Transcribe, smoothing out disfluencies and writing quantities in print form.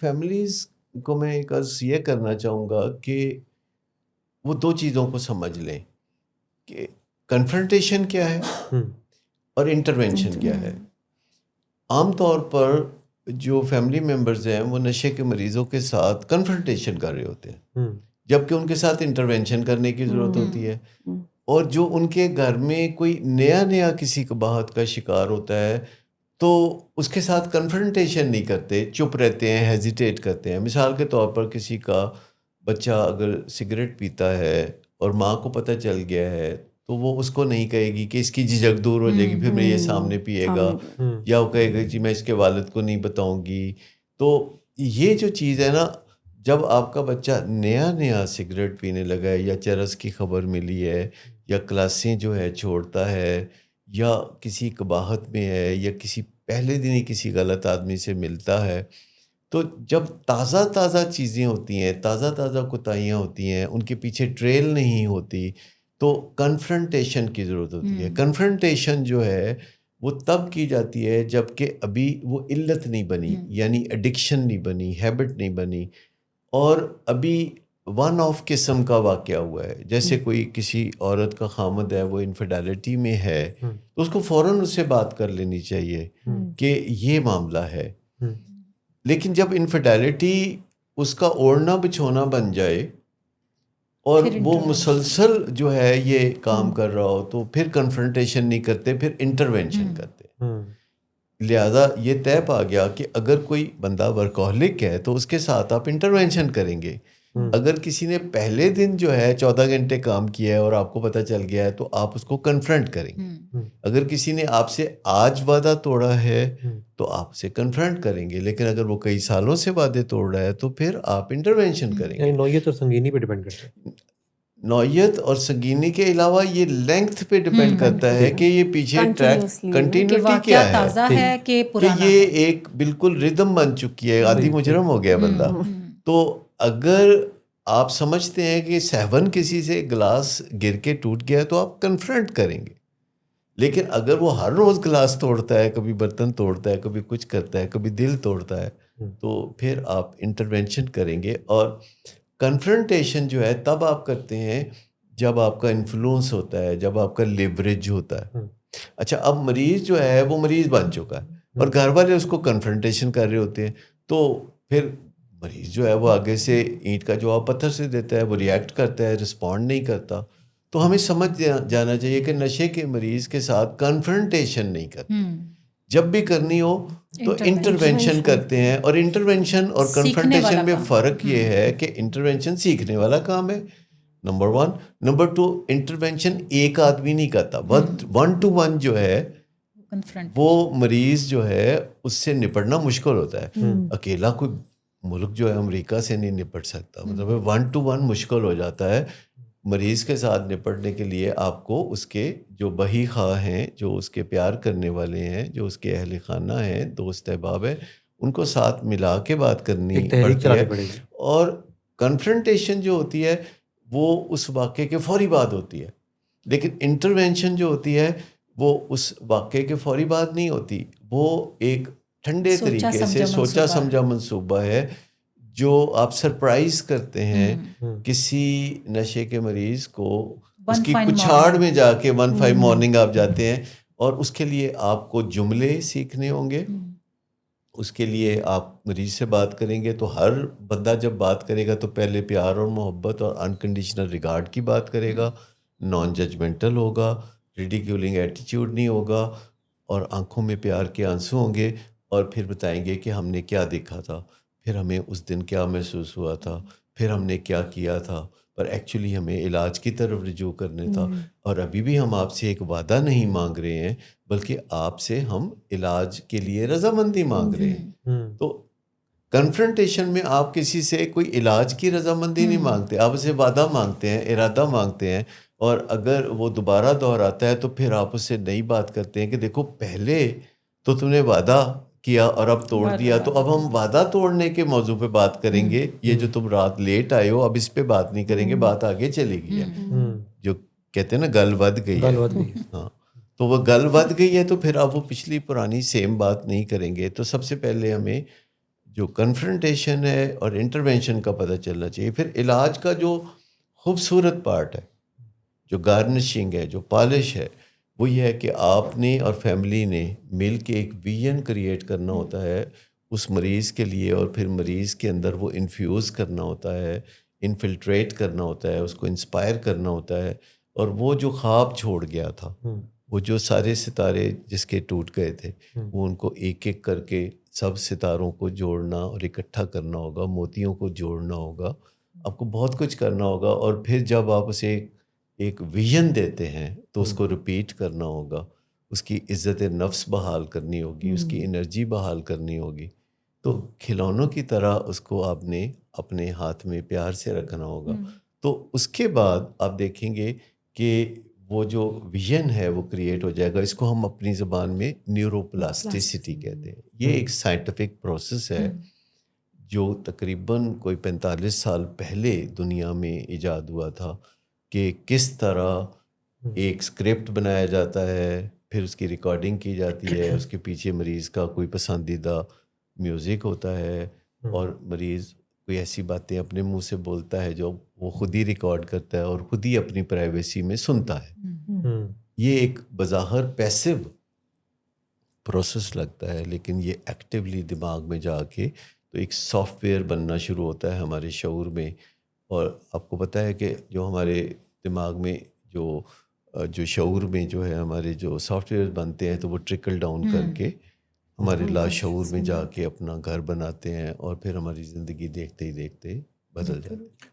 Families को मैं एक अर्ज़ ये करना चाहूँगा कि वो 2 चीज़ों को समझ लें कि कन्फ्रंटेशन क्या है और इंटरवेंशन क्या है। आम तौर पर जो फैमिली मेंबर्स हैं वो नशे के मरीज़ों के साथ कन्फ्रंटेशन कर रहे होते हैं, जबकि उनके साथ इंटरवेंशन करने की ज़रूरत होती है। और जो उनके घर में कोई नया किसी कबाहत का शिकार होता है तो उसके साथ कन्फ्रंटेशन नहीं करते, चुप रहते हैं, हेजिटेट करते हैं। मिसाल के तौर पर किसी का बच्चा अगर सिगरेट पीता है और माँ को पता चल गया है तो वो उसको नहीं कहेगी कि इसकी झिझक दूर हो जाएगी फिर मेरे ये सामने पिएगा, या वो कहेगा जी मैं इसके वालिद को नहीं बताऊंगी। तो ये जो चीज़ है ना, जब आपका बच्चा नया सिगरेट पीने लगा है या चरस की खबर मिली है या क्लासें जो है छोड़ता है या किसी कबाहत में है या किसी पहले दिन ही किसी गलत आदमी से मिलता है, तो जब ताज़ा चीज़ें होती हैं, ताज़ा कोताहियाँ होती हैं, उनके पीछे ट्रेल नहीं होती, तो कन्फ्रंटेशन की ज़रूरत होती है। कन्फ्रंटेशन जो है वो तब की जाती है जबकि अभी वो इल्लत नहीं बनी, यानी एडिक्शन नहीं बनी, हैबिट नहीं बनी, और अभी वन ऑफ किस्म का वाक़या हुआ है। जैसे कोई किसी औरत का खामद है, वो इनफिडेलिटी में है, तो उसको फ़ौरन उससे बात कर लेनी चाहिए कि ये मामला है। लेकिन जब इनफिडेलिटी उसका ओढ़ना बिछोना बन जाए और वो मुसलसल जो है ये काम कर रहा हो, तो फिर कन्फ्रंटेशन नहीं करते, फिर इंटरवेंशन करते। लिहाजा ये तय पा गया कि अगर कोई बंदा वर्कहोलिक है तो उसके साथ आप इंटरवेंशन करेंगे। अगर किसी ने पहले दिन जो है 14 घंटे काम किया है और आपको पता चल गया है तो आप उसको कन्फ्रंट करेंगे। अगर किसी ने आपसे आज वादा तोड़ा है तो आप उसे कन्फ्रंट करेंगे, लेकिन अगर वो कई सालों से वादे तोड़ रहा है तो फिर आप इंटरवेंशन करेंगे। नौयत और संगीनी पे डिपेंड करता है। नौयत और संगीनी के अलावा ये लेंथ पे डिपेंड करता है कि ये पीछे ट्रैक कंटिन्यूटी क्या है, कि ये एक बिल्कुल रिदम बन चुकी है, आदि मुजरम हो गया बंदा। तो अगर आप समझते हैं कि सहवन किसी से गिलास गिर के टूट गया है तो आप कन्फ्रंट करेंगे, लेकिन अगर वो हर रोज़ गिलास तोड़ता है, कभी बर्तन तोड़ता है, कभी कुछ करता है, कभी दिल तोड़ता है, तो फिर आप इंटरवेंशन करेंगे। और कन्फ्रंटेशन जो है तब आप करते हैं जब आपका इन्फ्लुएंस होता है, जब आपका लिवरेज होता है। अच्छा, अब मरीज़ जो है वो मरीज़ बन चुका है और घर वाले उसको कन्फ्रंटेशन कर रहे होते हैं, तो फिर मरीज़ जो है वो आगे से ईंट का जवाब पत्थर से देता है, वो रिएक्ट करता है, रिस्पॉन्ड नहीं करता। तो हमें समझ जाना चाहिए कि नशे के मरीज़ के साथ कन्फ्रंटेशन नहीं करते, जब भी करनी हो तो इंटरवेंशन करते हैं। और इंटरवेंशन और कन्फ्रंटेशन में फ़र्क ये है कि इंटरवेंशन सीखने वाला काम है, नंबर 1। नंबर 2, इंटरवेंशन एक आदमी नहीं करता, 1 to 1 जो है वो मरीज़ जो है उससे निपटना मुश्किल होता है। अकेला कोई मुल्क जो है अमेरिका से नहीं निपट सकता, मतलब 1 to 1 मुश्किल हो जाता है। मरीज़ के साथ निपटने के लिए आपको उसके जो बही ख़्वाह हैं, जो उसके प्यार करने वाले हैं, जो उसके अहल खाना हैं, दोस्त अहबाब हैं, उनको साथ मिला के बात करनी पड़ती है। और कन्फ्रंटेशन जो होती है वो उस वाक़े के फ़ौरी बाद होती है, लेकिन इंटरवेंशन जो होती है वो उस वाक़े के फ़ौरी बाद नहीं होती। वो एक ठंडे तरीके से सोचा समझा मंसूबा है जो आप सरप्राइज़ करते हैं किसी नशे के मरीज़ को, उसकी कुछाड़ में जाके 1-5 मॉर्निंग आप जाते हैं, और उसके लिए आपको जुमले सीखने होंगे। उसके लिए आप मरीज़ से बात करेंगे तो हर बंदा जब बात करेगा तो पहले प्यार और मोहब्बत और अनकंडीशनल रिगार्ड की बात करेगा, नॉन जजमेंटल होगा, रिडिक्यूलिंग एटीट्यूड नहीं होगा, और आंखों में प्यार के आंसू होंगे, और फिर बताएंगे कि हमने क्या देखा था, फिर हमें उस दिन क्या महसूस हुआ था, फिर हमने क्या किया था, पर एक्चुअली हमें इलाज की तरफ रुजू करने था, और अभी भी हम आपसे एक वादा नहीं मांग रहे हैं बल्कि आपसे हम इलाज के लिए रजामंदी मांग रहे हैं। तो कन्फ्रंटेशन में आप किसी से कोई इलाज की रजामंदी नहीं मांगते, आप उसे वादा मांगते हैं, इरादा मांगते हैं, और अगर वो दोबारा दोहराता है तो फिर आप उससे नई बात करते हैं कि देखो पहले तो तुमने वादा किया और अब तोड़ दिया, तो अब हम वादा तोड़ने के मौजू पे बात करेंगे। ये जो तुम रात लेट आए हो अब इस पे बात नहीं करेंगे, बात आगे चलेगी है। जो कहते हैं ना गल वध गई है, हाँ, तो वो गल वध गई है तो फिर अब वो पिछली पुरानी सेम बात नहीं करेंगे। तो सबसे पहले हमें جو کنفرنٹیشن ہے اور انٹرونشن کا پتہ چلنا چاہیے. پھر علاج کا جو خوبصورت پارٹ ہے، جو گارنشنگ ہے، جو پالش ہے، وہ یہ ہے کہ آپ نے اور فیملی نے مل کے ایک ویژن کریٹ کرنا ہوتا ہے اس مریض کے لیے، اور پھر مریض کے اندر وہ انفیوز کرنا ہوتا ہے، انفلٹریٹ کرنا ہوتا ہے، اس کو انسپائر کرنا ہوتا ہے. اور وہ جو خواب چھوڑ گیا تھا، وہ جو سارے ستارے جس کے ٹوٹ گئے تھے، وہ ان کو ایک ایک کر کے سب ستاروں کو جوڑنا اور اکٹھا کرنا ہوگا، موتیوں کو جوڑنا ہوگا، آپ کو بہت کچھ کرنا ہوگا. اور پھر جب آپ اسے ایک ویژن دیتے ہیں تو اس کو ریپیٹ کرنا ہوگا، اس کی عزت نفس بحال کرنی ہوگی، اس کی انرجی بحال کرنی ہوگی. تو کھلونوں کی طرح اس کو آپ نے اپنے ہاتھ میں پیار سے رکھنا ہوگا. تو اس کے بعد آپ دیکھیں گے کہ وہ جو ویژن ہے وہ کریٹ ہو جائے گا. اس کو ہم اپنی زبان میں نیوروپلاسٹیسٹی کہتے ہیں. یہ ایک سائنٹیفک پروسیس ہے جو تقریباً کوئی 45 سال پہلے دنیا میں ایجاد ہوا تھا، کہ کس طرح ایک اسکرپٹ بنایا جاتا ہے، پھر اس کی ریکارڈنگ کی جاتی ہے، اس کے پیچھے مریض کا کوئی پسندیدہ میوزک ہوتا ہے، اور مریض کوئی ایسی باتیں اپنے منہ سے بولتا ہے جو وہ خود ہی ریکارڈ کرتا ہے اور خود ہی اپنی پرائیویسی میں سنتا ہے. یہ ایک بظاہر پیسو پروسیس لگتا ہے، لیکن یہ ایکٹیولی دماغ میں جا کے تو ایک سافٹ ویئر بننا شروع ہوتا ہے ہمارے شعور میں. اور آپ کو پتہ ہے کہ جو ہمارے دماغ میں جو شعور میں جو ہے ہمارے جو سافٹ ویئر بنتے ہیں، تو وہ ٹرکل ڈاؤن کر کے ہمارے لاشعور میں جا کے اپنا گھر بناتے ہیں، اور پھر ہماری زندگی دیکھتے ہی دیکھتے بدل جاتی ہے.